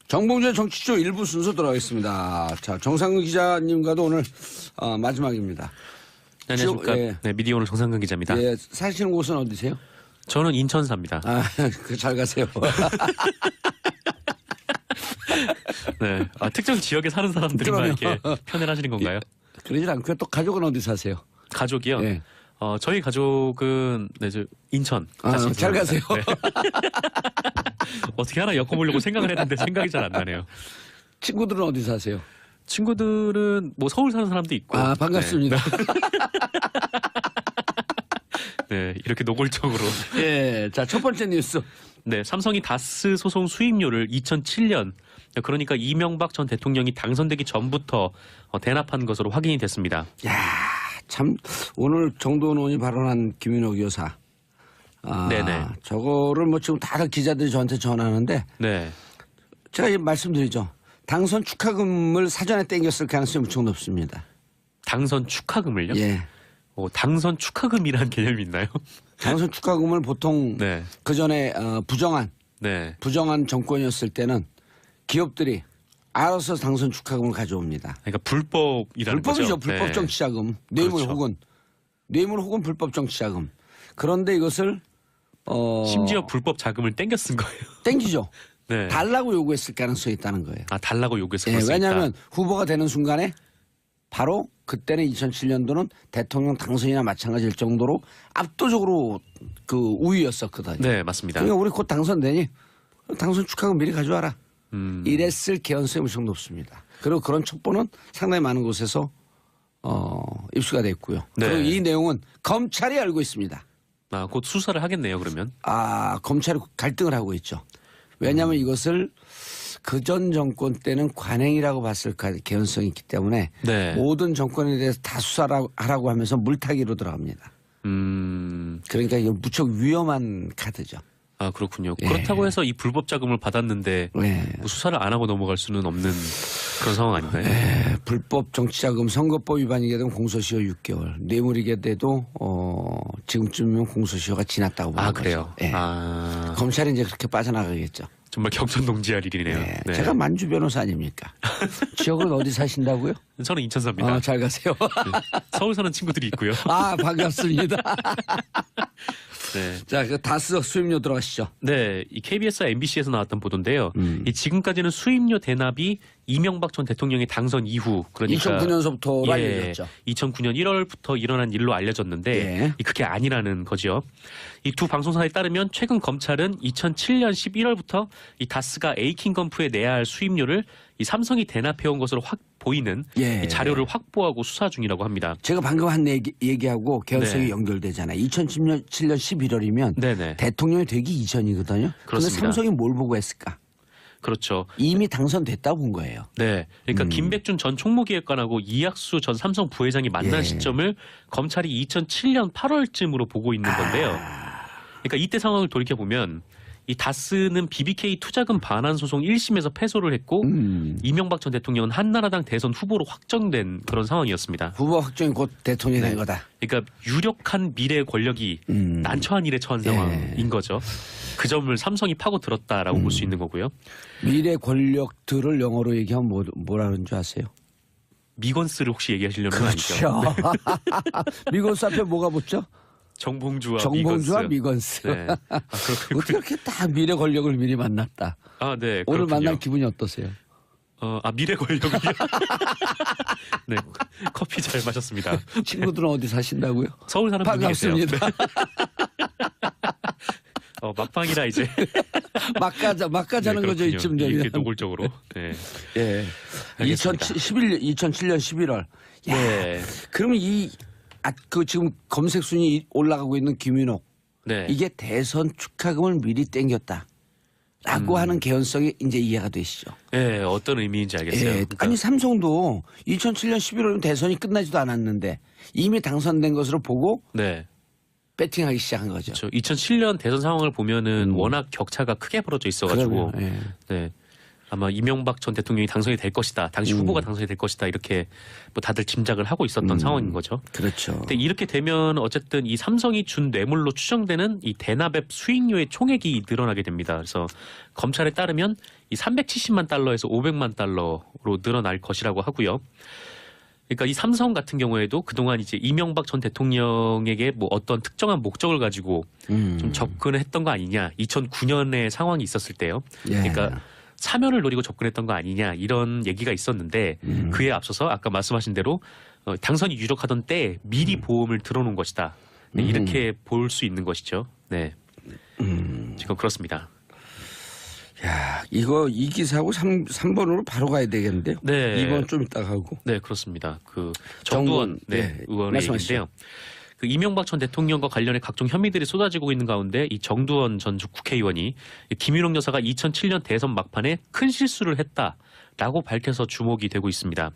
정봉주의 정치쇼 1부 순서 돌아가겠습니다. 자, 정상근 기자님과도 오늘 마지막입니다. 네, 안녕하십니까. 예. 네, 미디어오늘 정상근 기자입니다. 예, 사시는 곳은 어디세요? 저는 인천 삽니다. 아, 잘 가세요. 네, 특정 지역에 사는 사람들만 이렇게 편애를 하시는 건가요? 그러진 않고요. 또 가족은 어디 사세요? 가족이요? 예. 저희 가족은 저 인천. 잘 가세요. 네. 어떻게 하나 엮어보려고 생각을 했는데 생각이 잘 안 나네요. 친구들은 어디 사세요? 친구들은 뭐 서울 사는 사람도 있고. 아, 반갑습니다. 네, 이렇게 노골적으로. 예, 자, 첫 번째 뉴스. 네, 삼성이 다스 소송 수임료를 2007년, 그러니까 이명박 전 대통령이 당선되기 전부터 대납한 것으로 확인이 됐습니다. 야, 참 오늘 정도원 의원이 발언한 김윤옥 여사. 네네. 저거를 뭐 지금 다들 기자들이 저한테 전하는데 네. 제가 말씀드리죠. 당선 축하금을 사전에 땡겼을 가능성이 무척 높습니다. 당선 축하금을요? 예. 당선 축하금이라는 개념이 있나요? 당선 축하금을 보통 네. 그 전에 부정한 정권이었을 때는 기업들이 알아서 당선 축하금을 가져옵니다. 그러니까 불법이라는 불법이죠. 거죠. 불법 네. 정치자금, 뇌물 그렇죠. 혹은 불법 정치자금. 그런데 이것을 심지어 불법 자금을 땡겨 쓴 거예요. 땡기죠. 네. 달라고 요구했을 가능성이 있다는 거예요. 달라고 요구했을 예, 수 왜냐하면 후보가 되는 순간에 바로 그때는 2007년도는 대통령 당선이나 마찬가지일 정도로 압도적으로 그 우위였었거든요. 네, 맞습니다. 그러니까 우리 곧 당선되니 당선 축하금 미리 가져와라. 이랬을 개연성이 엄청 높습니다. 그리고 그런 첩보는 상당히 많은 곳에서 입수가 됐고요. 네. 그리고 이 내용은 검찰이 알고 있습니다. 곧 수사를 하겠네요, 그러면. 검찰이 갈등을 하고 있죠. 왜냐하면 이것을 그전 정권 때는 관행이라고 봤을 개연성이 있기 때문에 네. 모든 정권에 대해서 다 수사를 하라고 하면서 물타기로 들어갑니다. 그러니까 이거 무척 위험한 카드죠. 그렇군요. 예. 그렇다고 해서 이 불법 자금을 받았는데 네. 뭐 수사를 안 하고 넘어갈 수는 없는 그런 상황 아닌가요? 네. 불법 정치자금 선거법 위반이게 되면 공소시효 6개월, 뇌물이게 돼도 지금쯤이면 공소시효가 지났다고 보는 그래요? 거죠. 네. 검찰이 이제 그렇게 빠져나가겠죠. 정말 격전동지할 일이네요. 네. 네. 제가 만주 변호사 아닙니까? 지역은 어디 사신다고요? 저는 인천 삽니다. 잘 가세요. 서울 사는 친구들이 있고요. 반갑습니다. 네. 자, 그 다스 수임료 들어가시죠. 네, 이 KBS와 MBC에서 나왔던 보도인데요. 이 지금까지는 수임료 대납이 이명박 전 대통령의 당선 이후, 그러니까 2009년서부터 알려졌죠. 2009년 1월부터 일어난 일로 알려졌는데 그게 아니라는 거죠. 이 두 방송사에 따르면 최근 검찰은 2007년 11월부터 이 다스가 에이킹건프에 내야 할 수임료를 이 삼성이 대납해온 것으로 보이는 이 자료를 확보하고 수사 중이라고 합니다. 제가 방금 한 얘기하고 개연성이 연결되잖아요. 2007년 11월이면 네네. 대통령이 되기 이전이거든요. 그런데 삼성이 뭘 보고 했을까? 그렇죠. 이미 당선됐다고 본 거예요. 네. 그러니까 김백준 전 총무기획관하고 이학수 전 삼성 부회장이 만난 시점을 검찰이 2007년 8월쯤으로 보고 있는 건데요. 그러니까 이때 상황을 돌이켜보면 이 다스는 BBK 투자금 반환 소송 1심에서 패소를 했고 이명박 전 대통령은 한나라당 대선 후보로 확정된 그런 상황이었습니다. 후보 확정이 곧 대통령이 된 거다. 그러니까 유력한 미래 권력이 난처한 일에 처한 상황인 거죠. 그 점을 삼성이 파고들었다라고 볼 수 있는 거고요. 미래 권력들을 영어로 얘기하면 뭐라는 줄 아세요? 미건스를 혹시 얘기하시려는 거 아니죠? 그렇죠. 미건스 앞에 뭐가 붙죠? 정봉주와 미건스. 네. 어떻게 이렇게 딱 미래 권력을 미리 만났다. 네. 오늘 그렇군요. 만난 기분이 어떠세요? 미래 권력이요? 네. 커피 잘 마셨습니다. 친구들은 어디 사신다고요? 서울 사는 분이 계세요. 반갑습니다. 막방이라 이제 막가자는 거죠, 이쯤 되면. 이렇게 노골적으로. 네. 예. 2007년 11월. 네. 그러면 지금 검색 순위 올라가고 있는 김윤옥. 네. 이게 대선 축하금을 미리 땡겼다. 라고 하는 개연성이 이제 이해가 되시죠. 네, 어떤 의미인지 알겠어요. 그러니까. 아니, 삼성도 2007년 11월이면 대선이 끝나지도 않았는데 이미 당선된 것으로 보고 배팅하기 시작한 거죠. 그렇죠. 2007년 대선 상황을 보면은 워낙 격차가 크게 벌어져 있어가지고. 그러면, 네. 아마 이명박 전 대통령이 당선이 될 것이다. 당시 후보가 당선이 될 것이다. 이렇게 뭐 다들 짐작을 하고 있었던 상황인 거죠. 그렇죠. 근데 이렇게 되면 어쨌든 이 삼성이 준 뇌물로 추정되는 이 대납앱 수익료의 총액이 늘어나게 됩니다. 그래서 검찰에 따르면 이 370만 달러에서 500만 달러로 늘어날 것이라고 하고요. 그러니까 이 삼성 같은 경우에도 그동안 이제 이명박 전 대통령에게 뭐 어떤 특정한 목적을 가지고 좀 접근을 했던 거 아니냐. 2009년에 상황이 있었을 때요. 예. 그러니까 사면을 노리고 접근했던 거 아니냐 이런 얘기가 있었는데 그에 앞서서 아까 말씀하신 대로 당선이 유력하던 때에 미리 보험을 들어놓은 것이다. 네, 이렇게 볼 수 있는 것이죠. 네, 지금 그렇습니다. 야, 이거 이 기사하고 3번으로 바로 가야 되겠는데요. 네. 2번 좀 이따 가고. 네, 그렇습니다. 그 정두원 네, 의원의 말씀하시죠. 얘기인데요. 그 이명박 전 대통령과 관련해 각종 혐의들이 쏟아지고 있는 가운데 이 정두원 전 국회의원이 김윤옥 여사가 2007년 대선 막판에 큰 실수를 했다라고 밝혀서 주목이 되고 있습니다.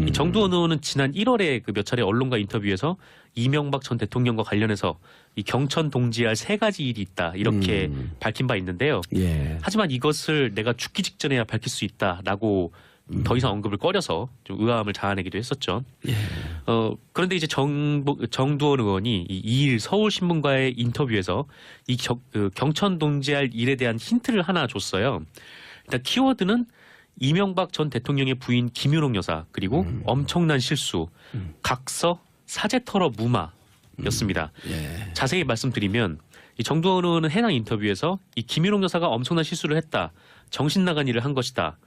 이 정두원 의원은 지난 1월에 그 몇 차례 언론과 인터뷰에서 이명박 전 대통령과 관련해서 이 경천 동지할 3가지 일이 있다 이렇게 밝힌 바 있는데요. 예. 하지만 이것을 내가 죽기 직전에야 밝힐 수 있다라고 더 이상 언급을 꺼려서 좀 의아함을 자아내기도 했었죠. 예. 그런데 이제 정두원 의원이 이 2일 서울신문과의 인터뷰에서 이 경천 동지할 일에 대한 힌트를 하나 줬어요. 일단 키워드는 이명박 전 대통령의 부인 김윤옥 여사 그리고 엄청난 실수, 각서, 사제 털어 무마였습니다. 예. 자세히 말씀드리면 이 정두원 의원은 해당 인터뷰에서 이 김윤옥 여사가 엄청난 실수를 했다. 정신 나간 일을 한 것이다.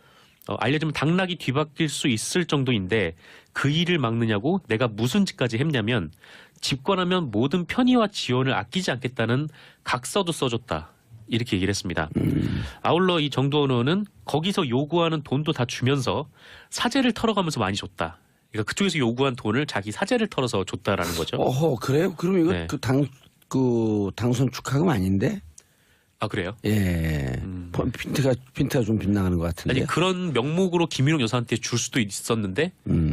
알려지면 당락이 뒤바뀔 수 있을 정도인데 그 일을 막느냐고 내가 무슨 짓까지 했냐면 집권하면 모든 편의와 지원을 아끼지 않겠다는 각서도 써줬다. 이렇게 얘기를 했습니다. 아울러 이 정두원 의원은 거기서 요구하는 돈도 다 주면서 사재를 털어가면서 많이 줬다. 그러니까 그쪽에서 요구한 돈을 자기 사재를 털어서 줬다라는 거죠. 어허, 그래요? 그럼 이거 네. 그 당선 축하금 아닌데? 아 그래요? 예. 핀트가 좀 빗나가는 것 같은데. 아니 그런 명목으로 김윤옥 여사한테 줄 수도 있었는데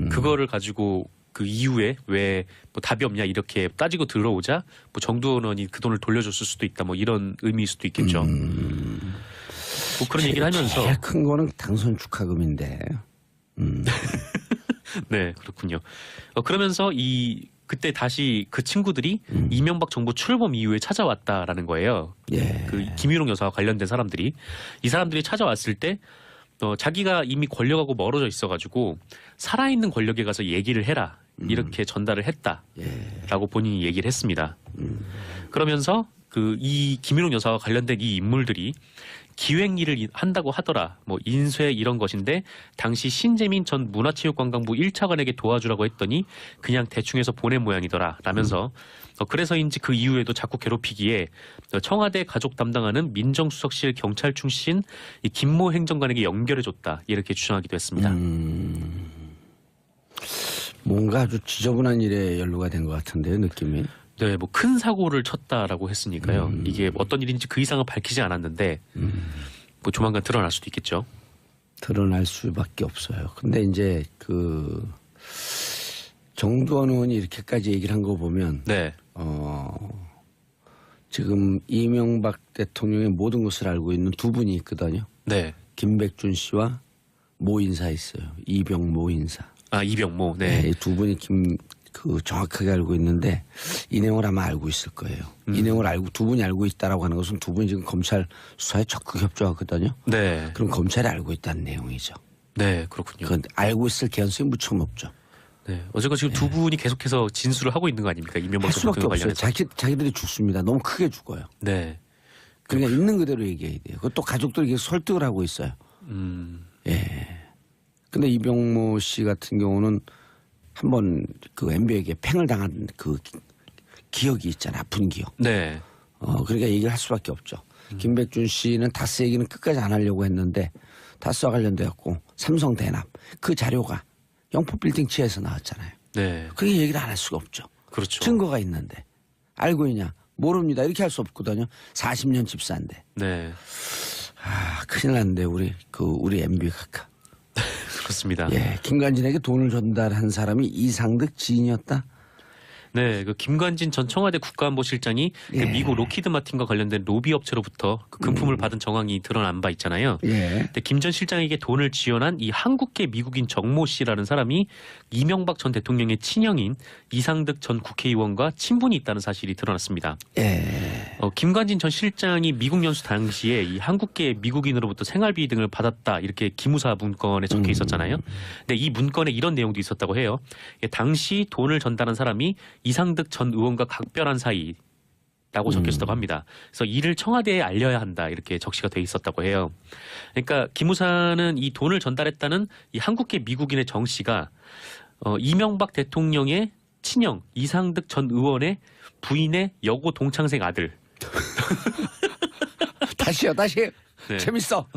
그거를 가지고 그 이후에 왜 뭐 답이 없냐 이렇게 따지고 들어오자 뭐 정두원 의원이 그 돈을 돌려줬을 수도 있다 뭐 이런 의미일 수도 있겠죠. 뭐 그런 얘기를 하면서 제일 큰 거는 당선 축하금인데. 네 그렇군요. 그러면서 그때 다시 그 친구들이 이명박 정부 출범 이후에 찾아왔다라는 거예요. 예. 그 김윤옥 여사와 관련된 사람들이 이 사람들이 찾아왔을 때 자기가 이미 권력하고 멀어져 있어가지고 살아있는 권력에 가서 얘기를 해라 이렇게 전달을 했다라고 본인이 얘기를 했습니다. 그러면서 이 김윤옥 여사와 관련된 이 인물들이 기획 일을 한다고 하더라. 뭐 인쇄 이런 것인데 당시 신재민 전 문화체육관광부 1차관에게 도와주라고 했더니 그냥 대충 해서 보낸 모양이더라 라면서 그래서인지 그 이후에도 자꾸 괴롭히기에 청와대 가족 담당하는 민정수석실 경찰 출신 이 김모 행정관에게 연결해줬다 이렇게 주장하기도 했습니다. 뭔가 아주 지저분한 일에 연루가 된 것 같은데요, 느낌이. 네, 뭐 큰 사고를 쳤다라고 했으니까요. 이게 어떤 일인지 그 이상은 밝히지 않았는데 뭐 조만간 드러날 수도 있겠죠. 드러날 수밖에 없어요. 근데 이제 정두원 의원이 이렇게까지 얘기를 한 거 보면 네, 지금 이명박 대통령의 모든 것을 알고 있는 두 분이 있거든요. 네. 김백준 씨와 모 인사 있어요. 이병모 인사. 아 이병모. 네, 네. 이 두 분이 정확하게 알고 있는데 이 내용을 아마 알고 있을 거예요. 이 내용을 두 분이 알고 있다라고 하는 것은 두 분이 지금 검찰 수사에 적극 협조하거든요. 네. 그럼 검찰이 알고 있다는 내용이죠. 네, 그렇군요. 그건 알고 있을 개연성이 무척 높죠. 네. 어쨌건 지금 두 분이 계속해서 진술을 하고 있는 거 아닙니까? 이명박 할 전 수밖에 대통령 없어요. 관련해서. 자기들이 죽습니다. 너무 크게 죽어요. 네. 그러니까 있는 그대로 얘기해야 돼요. 그것도 가족들이 계속 설득을 하고 있어요. 예. 근데 이병모 씨 같은 경우는 한번 그 MB에게 팽을 당한 그 기억이 있잖아요. 아픈 기억. 네. 그러니까 얘기를 할 수밖에 없죠. 김백준 씨는 다스 얘기는 끝까지 안 하려고 했는데 다스와 관련돼갖고 삼성 대납 그 자료가 영포빌딩 지하에서 나왔잖아요. 네. 그게 얘기를 안 할 수가 없죠. 그렇죠. 증거가 있는데 알고 있냐? 모릅니다. 이렇게 할 수 없거든요. 40년 집사인데. 네. 큰일 났는데 우리 MB 각하. 그렇습니다. 예, 김관진에게 돈을 전달한 사람이 이상득 지인이었다. 네, 그 김관진 전 청와대 국가안보실장이 그 예. 미국 로키드 마틴과 관련된 로비 업체로부터 그 금품을 받은 정황이 드러난 바 있잖아요. 예. 근데 김 전 실장에게 돈을 지원한 이 한국계 미국인 정모 씨라는 사람이 이명박 전 대통령의 친형인 이상득 전 국회의원과 친분이 있다는 사실이 드러났습니다. 예. 김관진 전 실장이 미국 연수 당시에 이 한국계 미국인으로부터 생활비 등을 받았다 이렇게 기무사 문건에 적혀 있었잖아요. 근데 이 문건에 이런 내용도 있었다고 해요. 당시 돈을 전달한 사람이 이상득 전 의원과 각별한 사이라고 적혀 있었다고 합니다. 그래서 이를 청와대에 알려야 한다 이렇게 적시가 돼 있었다고 해요. 그러니까 기무사는 이 돈을 전달했다는 이 한국계 미국인의 정 씨가 이명박 대통령의 친형 이상득 전 의원의 부인의 여고 동창생 아들. 다시요. 네. 재밌어.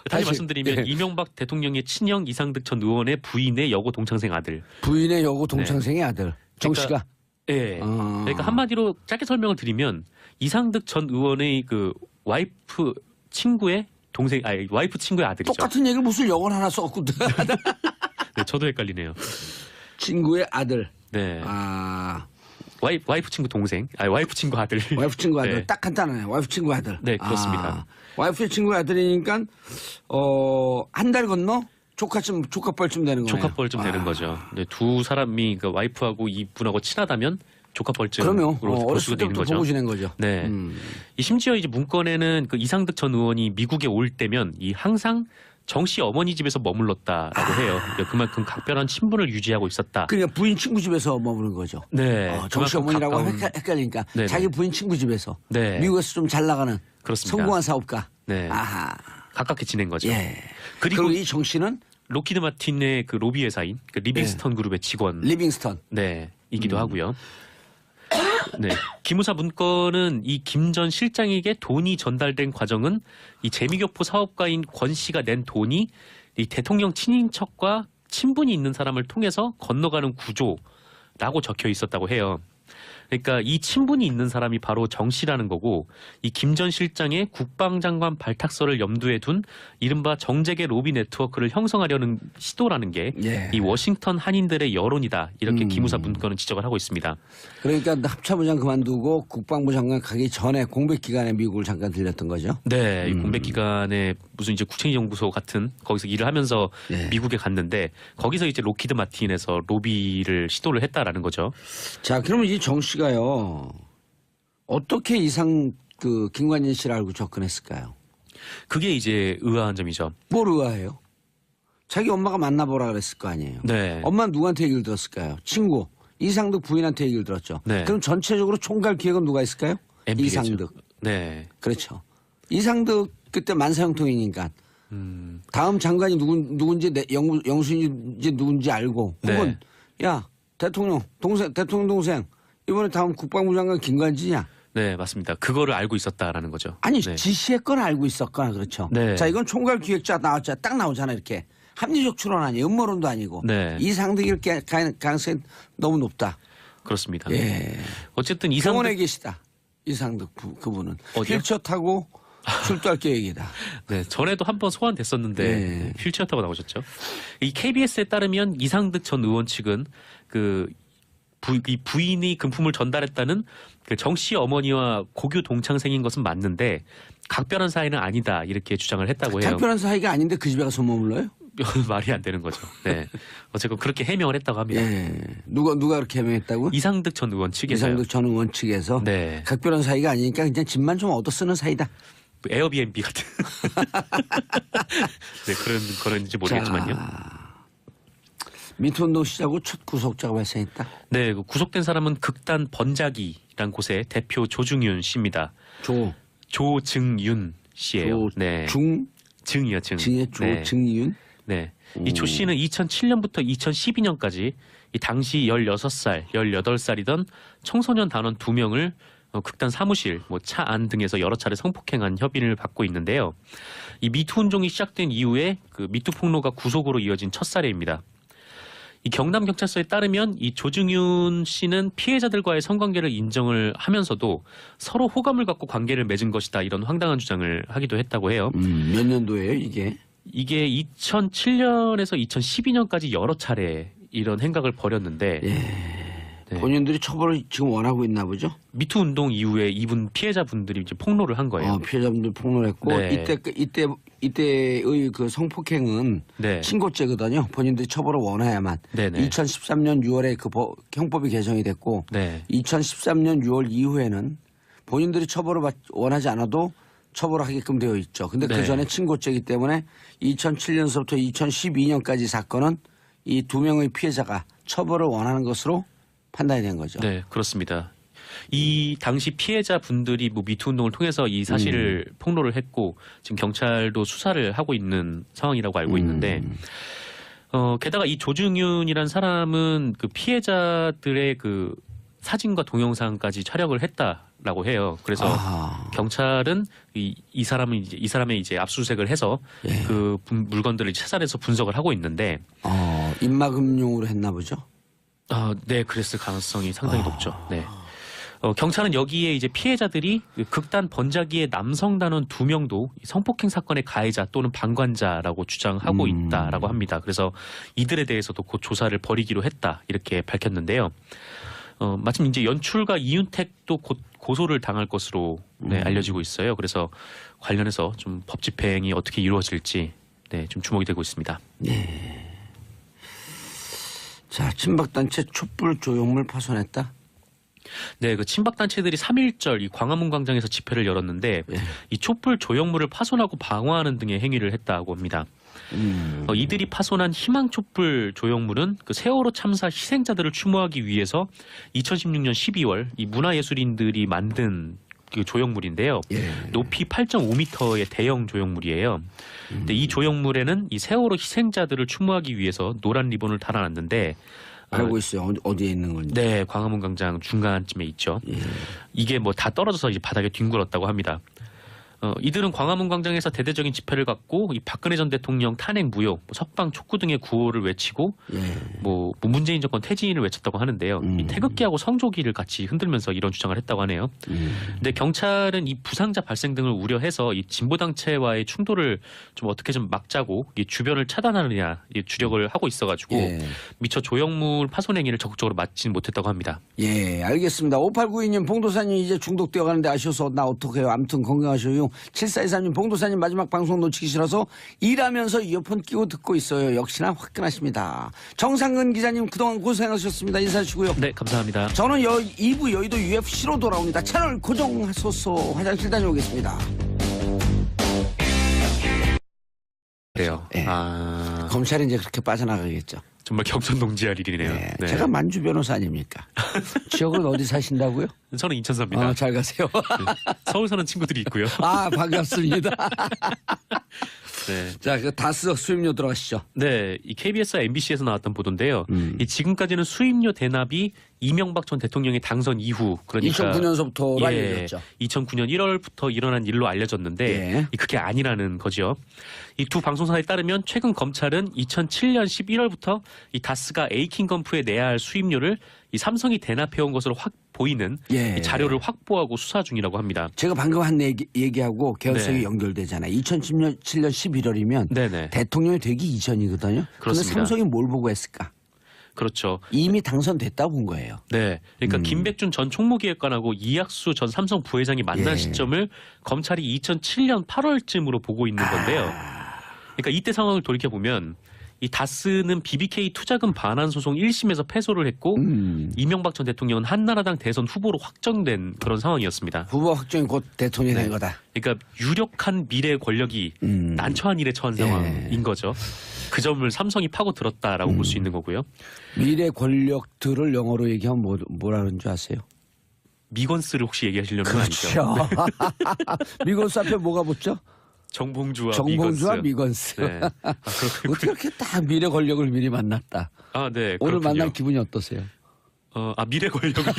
다시 다시, 말씀드리면 예. 이명박 대통령의 친형 이상득 전 의원의 부인의 여고 동창생 아들. 부인의 여고 동창생의 아들 정 씨가. 예. 그러니까 한마디로 짧게 설명을 드리면 이상득 전 의원의 그 와이프 친구의 동생, 아니 와이프 친구의 아들이죠. 똑같은 얘기를 무슨 영어를 하나 썼고 네, 저도 헷갈리네요. 친구의 아들. 네. 아 와이프 친구 동생, 아니 와이프 친구 아들. 와이프 친구 아들. 네. 딱 간단하네. 와이프 친구 아들. 네, 그렇습니다. 와이프 친구 아들이니까 한 달 건너 조카뻘쯤 되는 거네요. 조카뻘쯤 되는 거죠. 네, 두 사람이 그 와이프하고 이분하고 친하다면 조카뻘쯤으로 그러면 볼 수가 어렸을 있는 때부터 거죠. 보고 지낸 거죠. 네. 이 심지어 이제 문건에는 그 이상득 전 의원이 미국에 올 때면 이 항상 정 씨 어머니 집에서 머물렀다라고 해요. 그만큼 각별한 친분을 유지하고 있었다. 그러니까 부인 친구 집에서 머무는 거죠. 네. 정씨 그만큼 어머니라고 가까운- 헷갈리니까 네네. 자기 부인 친구 집에서 네. 미국에서 좀 잘 나가는 그렇습니다. 성공한 사업가. 네. 아하. 가깝게 지낸 거죠. 예. 그리고 그리고 이 정 씨는 로키드 마틴의 그 로비 회사인 그 리빙스턴 그룹의 직원. 리빙스턴. 네, 이기도 하고요. 네, 기무사 문건은 이 김 전 실장에게 돈이 전달된 과정은 이 재미교포 사업가인 권 씨가 낸 돈이 이 대통령 친인척과 친분이 있는 사람을 통해서 건너가는 구조라고 적혀 있었다고 해요. 그러니까 이 친분이 있는 사람이 바로 정 씨라는 거고 이 김 전 실장의 국방장관 발탁서를 염두에 둔 이른바 정재계 로비 네트워크를 형성하려는 시도라는 게 이 예. 워싱턴 한인들의 여론이다. 이렇게 기무사 문건은 지적을 하고 있습니다. 그러니까 합참의장 그만두고 국방부 장관 가기 전에 공백 기간에 미국을 잠깐 들렸던 거죠. 네, 이 공백 기간에 무슨 이제 국책연구소 같은 거기서 일을 하면서 네. 미국에 갔는데 거기서 이제 로키드 마틴에서 로비를 시도를 했다라는 거죠. 자, 그러면 이 정 씨가요 어떻게 그 김관진 씨를 알고 접근했을까요? 그게 이제 의아한 점이죠. 뭘 의아해요? 자기 엄마가 만나보라 그랬을 거 아니에요. 네. 엄마는 누구한테 얘기를 들었을까요? 친구 이상득 부인한테 얘기를 들었죠. 네. 그럼 전체적으로 총괄 기획은 누가 있을까요? MB겠죠. 이상득. 네. 그렇죠. 이상득 그때 만사형통이니까 음, 다음 장관이 누군지 영수인지 누군지 알고 혹은 야 대통령 동생 이번에 다음 국방부 장관 김관진이야. 네, 맞습니다. 그거를 알고 있었다라는 거죠. 아니 네. 지시했거나 알고 있었거나 그렇죠. 네. 자 이건 총괄 기획자 나왔잖아. 딱 나오잖아 이렇게. 합리적 추론 아니에요. 음모론도 아니고. 네. 이상득일 가능성이 너무 높다. 그렇습니다. 예. 어쨌든 병원에 이상득 계시다. 이상득 그분은. 어디요? 휠체어 타고 출두할 계획이다. 네, 전에도 한번 소환됐었는데 네. 휠체어 타고 나오셨죠. 이 KBS에 따르면 이상득 전 의원 측은 이 부인이 금품을 전달했다는 그 정 씨 어머니와 고교 동창생인 것은 맞는데 각별한 사이는 아니다 이렇게 주장을 했다고 해요. 각별한 사이가 아닌데 그 집에 가서 머물러요? 말이 안 되는 거죠. 네, 어쨌건 그렇게 해명을 했다고 합니다. 예. 누가 그렇게 해명했다고? 이상득 전 의원 측에서요. 이상득 전 의원 측에서 네, 각별한 사이가 아니니까 그냥 집만 좀 얻어 쓰는 사이다. 에어비앤비 같은 네, 그런 건지 모르겠지만요. 미투 운동 시작 후 첫 구속자가 발생했다. 네, 그 구속된 사람은 극단 번자기란 곳의 대표 조중윤 씨입니다. 조증윤 씨예요. 네, 증이요, 증. 증의 조증윤. 네. 이 조 씨는 2007년부터 2012년까지 이 당시 16살, 18살이던 청소년 단원 2명을 극단 사무실, 차 안 등에서 여러 차례 성폭행한 혐의를 받고 있는데요. 이 미투 운동이 시작된 이후에 그 미투 폭로가 구속으로 이어진 첫 사례입니다. 이 경남경찰서에 따르면 이 조증윤 씨는 피해자들과의 성관계를 인정을 하면서도 서로 호감을 갖고 관계를 맺은 것이다 이런 황당한 주장을 하기도 했다고 해요. 몇 년도예요 이게? 이게 2007년에서 2012년까지 여러 차례 이런 행각을 벌였는데 네. 본인들이 처벌을 지금 원하고 있나 보죠? 미투 운동 이후에 이분 피해자분들이 이제 폭로를 한 거예요. 피해자분들 폭로했고 네. 이때의 그 성폭행은 네. 신고죄거든요. 본인들이 처벌을 원해야만. 네네. 2013년 6월에 그 형법이 개정이 됐고 네. 2013년 6월 이후에는 본인들이 처벌을 원하지 않아도 처벌을 하게끔 되어 있죠. 근데 네. 그 전에 친고죄이기 때문에 2007년서부터 2012년까지 사건은 이 두 명의 피해자가 처벌을 원하는 것으로 판단이 된 거죠. 네, 그렇습니다. 이 당시 피해자분들이 뭐 미투 운동을 통해서 이 사실을 폭로를 했고 지금 경찰도 수사를 하고 있는 상황이라고 알고 있는데 게다가 이 조중윤이란 사람은 그 피해자들의 그 사진과 동영상까지 촬영을 했다라고 해요. 그래서 경찰은 이 사람의 이제 압수수색을 해서 예. 그 물건들을 찾아내서 분석을 하고 있는데 입막음용으로 했나 보죠. 네, 그랬을 가능성이 상당히 높죠. 네. 경찰은 여기에 이제 피해자들이 극단 번자기의 남성 단원 2명도 성폭행 사건의 가해자 또는 방관자라고 주장하고 있다라고 합니다. 그래서 이들에 대해서도 곧 조사를 벌이기로 했다 이렇게 밝혔는데요. 마침 이제 연출가 이윤택도 곧 고소를 당할 것으로 알려지고 있어요. 그래서 관련해서 좀 법 집행이 어떻게 이루어질지 좀 주목이 되고 있습니다. 네. 자, 친박단체 촛불 조형물 파손했다. 네, 그 친박단체들이 3.1절 이 광화문 광장에서 집회를 열었는데 이 촛불 조형물을 파손하고 방어하는 등의 행위를 했다고 합니다. 이들이 파손한 희망 촛불 조형물은 그 세월호 참사 희생자들을 추모하기 위해서 2016년 12월 이 문화예술인들이 만든 그 조형물인데요. 높이 8.5m의 대형 조형물이에요. 근데 이 조형물에는 이 세월호 희생자들을 추모하기 위해서 노란 리본을 달아놨는데 알고 있어요. 어디에 있는 건지. 네, 광화문 광장 중간쯤에 있죠. 이게 뭐 다 떨어져서 이제 바닥에 뒹굴었다고 합니다. 이들은 광화문 광장에서 대대적인 집회를 갖고 이 박근혜 전 대통령 탄핵 무효, 석방 촉구 등의 구호를 외치고 뭐 문재인 정권 퇴진을 외쳤다고 하는데요. 이 태극기하고 성조기를 같이 흔들면서 이런 주장을 했다고 하네요. 근데 경찰은 이 부상자 발생 등을 우려해서 이 진보 당체와의 충돌을 좀 어떻게 좀 막자고 이 주변을 차단하느냐 이 주력을 하고 있어가지고 미처 조형물 파손 행위를 적극적으로 막지는 못했다고 합니다. 예, 알겠습니다. 5892님 봉도사님 이제 중독되어 가는데 아쉬워서 나 어떡해요. 아무튼 건강하셔요. 7423님 봉도사님 마지막 방송 놓치기 싫어서 일하면서 이어폰 끼고 듣고 있어요. 역시나 화끈하십니다. 정상근 기자님 그동안 고생하셨습니다. 인사하시고요. 네, 감사합니다. 저는 2부 여의도 UFC로 돌아옵니다. 채널 고정하소서. 화장실 다녀오겠습니다. 그래요. 네. 검찰이 이제 그렇게 빠져나가겠죠. 정말 경천동지할 일이네요. 네. 네. 제가 만주 변호사 아닙니까? 지역은 어디 사신다고요? 저는 인천 삽니다. 잘 가세요. 서울 사는 친구들이 있고요. 반갑습니다. 네. 자, 그 다스 수입료 들어가시죠. 네, 이 KBS와 MBC에서 나왔던 보도인데요. 이 지금까지는 수입료 대납이 이명박 전 대통령의 당선 이후 그러니까 2009년서부터 알려졌죠. 2009년 1월부터 일어난 일로 알려졌는데 그게 아니라는 거죠. 이 두 방송사에 따르면 최근 검찰은 2007년 11월부터 이 다스가 에이킹건프에 내야 할 수입료를 이 삼성이 대납해온 것으로 보이는 이 자료를 확보하고 수사 중이라고 합니다. 제가 방금 한 얘기하고 개연성이 연결되잖아요. 2007년 11월이면 대통령이 되기 이전이거든요. 그런데 삼성이 뭘 보고 했을까? 그렇죠. 이미 당선됐다고 본 거예요. 네. 그러니까 김백준 전 총무기획관하고 이학수 전 삼성 부회장이 만난 시점을 검찰이 2007년 8월쯤으로 보고 있는 건데요. 그러니까 이때 상황을 돌이켜보면 이 다스는 BBK 투자금 반환 소송 1심에서 패소를 했고 이명박 전 대통령은 한나라당 대선 후보로 확정된 그런 상황이었습니다. 후보 확정이 곧 대통령이 된 거다. 그러니까 유력한 미래 권력이 난처한 일에 처한 상황인 거죠. 그 점을 삼성이 파고들었다라고 볼 수 있는 거고요. 미래 권력들을 영어로 얘기하면 뭐라 그러는 줄 아세요? 미건스를 혹시 얘기하시려는 건 아니죠? 그렇죠. 미건스 앞에 뭐가 붙죠? 정봉주와 미건스. 네. 어떻게 이렇게 딱 미래 권력을 미리 만났다. 네. 오늘 만난 기분이 어떠세요? 미래 권력이요?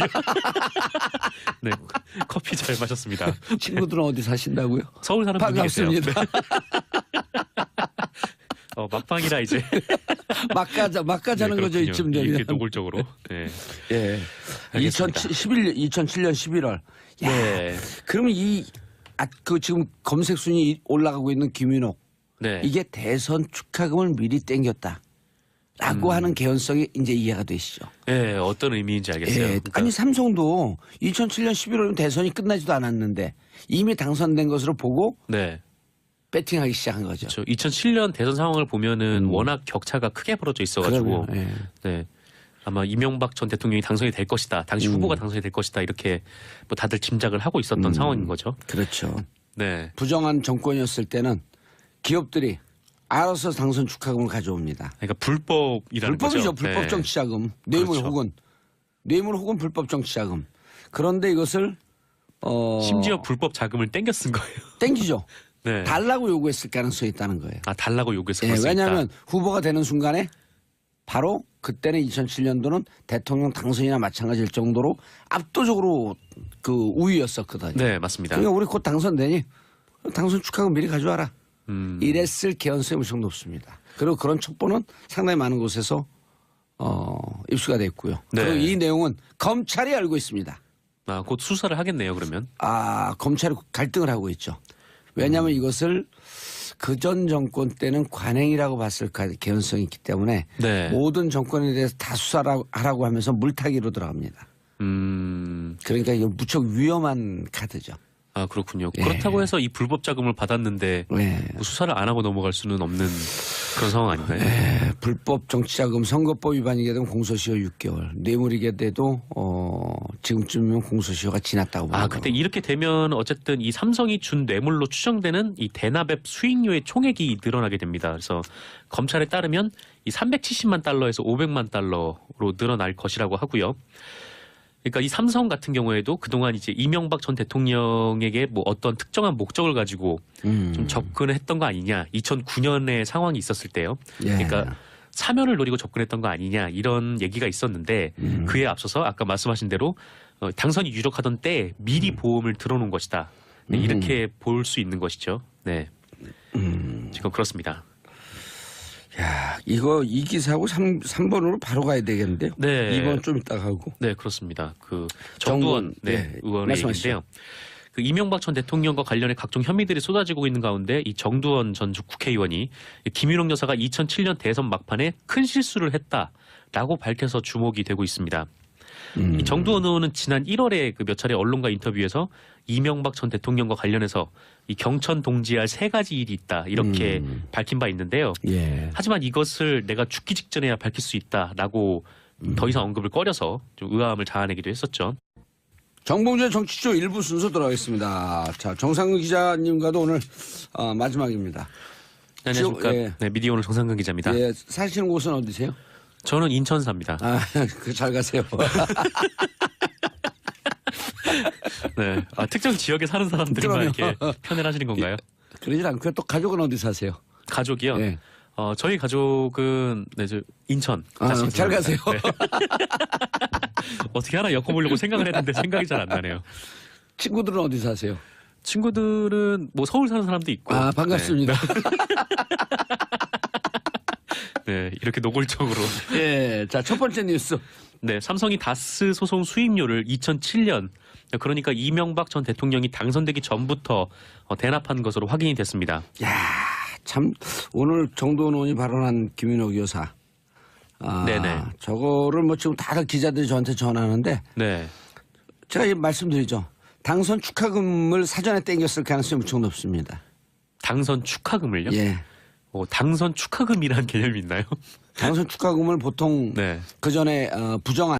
네. 커피 잘 마셨습니다. 친구들은 어디 사신다고요? 서울 사는 분이 계세요. 반갑습니다. 막방이라 이제 막가자는 거죠 이쯤 되면. 이렇게 노골적으로. 네. 예. 2007년 11월. 네. 그러면 그 지금 검색 순위 올라가고 있는 김윤옥. 네. 이게 대선 축하금을 미리 땡겼다. 라고 하는 개연성이 이제 이해가 되시죠. 예, 어떤 의미인지 알겠어요. 예, 그러니까 아니 삼성도 2007년 11월이면 대선이 끝나지도 않았는데 이미 당선된 것으로 보고 네. 배팅하기 시작한 거죠. 그렇죠. 2007년 대선 상황을 보면은 워낙 격차가 크게 벌어져 있어가지고 그러면, 예. 네. 아마 이명박 전 대통령이 당선이 될 것이다. 당시 후보가 당선이 될 것이다. 이렇게 뭐 다들 짐작을 하고 있었던 상황인 거죠. 그렇죠. 네. 부정한 정권이었을 때는 기업들이 알아서 당선 축하금을 가져옵니다. 그러니까 불법이라는 불법이죠. 거죠. 불법 네. 정치자금, 뇌물 그렇죠. 혹은 불법 정치자금. 그런데 이것을 심지어 불법 자금을 땡겨 쓴 거예요. 땡기죠. 네. 달라고 요구했을 가능성이 있다는 거예요. 아, 달라고 요구해서 예, 그럴 수 왜냐하면 있다. 후보가 되는 순간에 바로 그때는 2007년도는 대통령 당선이나 마찬가지일 정도로 압도적으로 그 우위였었거든요. 네, 맞습니다. 그러니까 우리 곧 당선되니 당선 축하금 미리 가져와라. 이랬을 개연성이 무척 높습니다. 그리고 그런 첩보는 상당히 많은 곳에서 입수가 됐고요. 네. 그리고 이 내용은 검찰이 알고 있습니다. 아, 곧 수사를 하겠네요, 그러면. 검찰이 갈등을 하고 있죠. 왜냐하면 이것을 그전 정권 때는 관행이라고 봤을 개연성이 있기 때문에 네. 모든 정권에 대해서 다 수사를 하라고 하면서 물타기로 들어갑니다. 그러니까 이거 무척 위험한 카드죠. 아, 그렇군요. 예. 그렇다고 해서 이 불법 자금을 받았는데 네. 뭐 수사를 안 하고 넘어갈 수는 없는 그런 상황 아닌가요? 불법 정치자금 선거법 위반이게 되면 공소시효 6개월, 뇌물이게 돼도 지금쯤이면 공소시효가 지났다고 보는 아, 근데 이렇게 되면 어쨌든 이 삼성이 준 뇌물로 추정되는 이 대납앱 수익료의 총액이 늘어나게 됩니다. 그래서 검찰에 따르면 이 370만 달러에서 500만 달러로 늘어날 것이라고 하고요. 그러니까 이 삼성 같은 경우에도 그동안 이제 이명박 전 대통령에게 뭐 어떤 특정한 목적을 가지고 좀 접근을 했던 거 아니냐. 2009년에 상황이 있었을 때요. 예. 그러니까 사면을 노리고 접근했던 거 아니냐 이런 얘기가 있었는데 그에 앞서서 아까 말씀하신 대로 당선이 유력하던 때에 미리 보험을 들어놓은 것이다. 네, 이렇게 볼 수 있는 것이죠. 네, 지금 그렇습니다. 야, 이거 이 기사하고 3번으로 바로 가야 되겠는데요. 네. 2번 좀 이따 가고. 네, 그렇습니다. 그 정두원 네, 의원의 말씀하시죠. 얘기인데요. 그 이명박 전 대통령과 관련해 각종 혐의들이 쏟아지고 있는 가운데 이 정두원 전 국회의원이 김윤옥 여사가 2007년 대선 막판에 큰 실수를 했다라고 밝혀서 주목이 되고 있습니다. 이 정두원 의원은 지난 1월에 그 몇 차례 언론과 인터뷰에서 이명박 전 대통령과 관련해서 이 경천 동지할 3가지 일이 있다 이렇게 밝힌 바 있는데요. 예. 하지만 이것을 내가 죽기 직전에야 밝힐 수 있다라고 더 이상 언급을 꺼려서 좀 의아함을 자아내기도 했었죠. 정봉주의 정치쇼 1부 순서 돌아가겠습니다. 자, 정상근 기자님과도 오늘 마지막입니다. 안녕하십니까. 예. 네, 미디어오늘 정상근 기자입니다. 예, 사시는 곳은 어디세요? 저는 인천 삽니다. 잘 가세요. 네, 특정 지역에 사는 사람들만 이렇게 편애를 하시는 건가요? 그러진 않고요. 또 가족은 어디 사세요? 가족이요? 예. 저희 가족은 저 인천. 잘 가세요. 네. 어떻게 하나 엮어보려고 생각을 했는데 생각이 잘 안 나네요. 친구들은 어디 사세요? 친구들은 뭐 서울 사는 사람도 있고. 반갑습니다. 네, 이렇게 노골적으로. 예, 자, 첫 번째 뉴스. 네, 삼성이 다스 소송 수임료를 2007년, 그러니까 이명박 전 대통령이 당선되기 전부터 대납한 것으로 확인이 됐습니다. 야, 참 오늘 정도원 의원이 발언한 김윤옥 여사. 네네. 저거를 뭐 지금 다들 기자들이 저한테 전하는데 네. 제가 말씀드리죠. 당선 축하금을 사전에 땡겼을 가능성이 무척 높습니다. 당선 축하금을요? 예. 당선 축하금이라는 개념이 있나요? 당선 축하금을 보통 네. 그 전에 부정한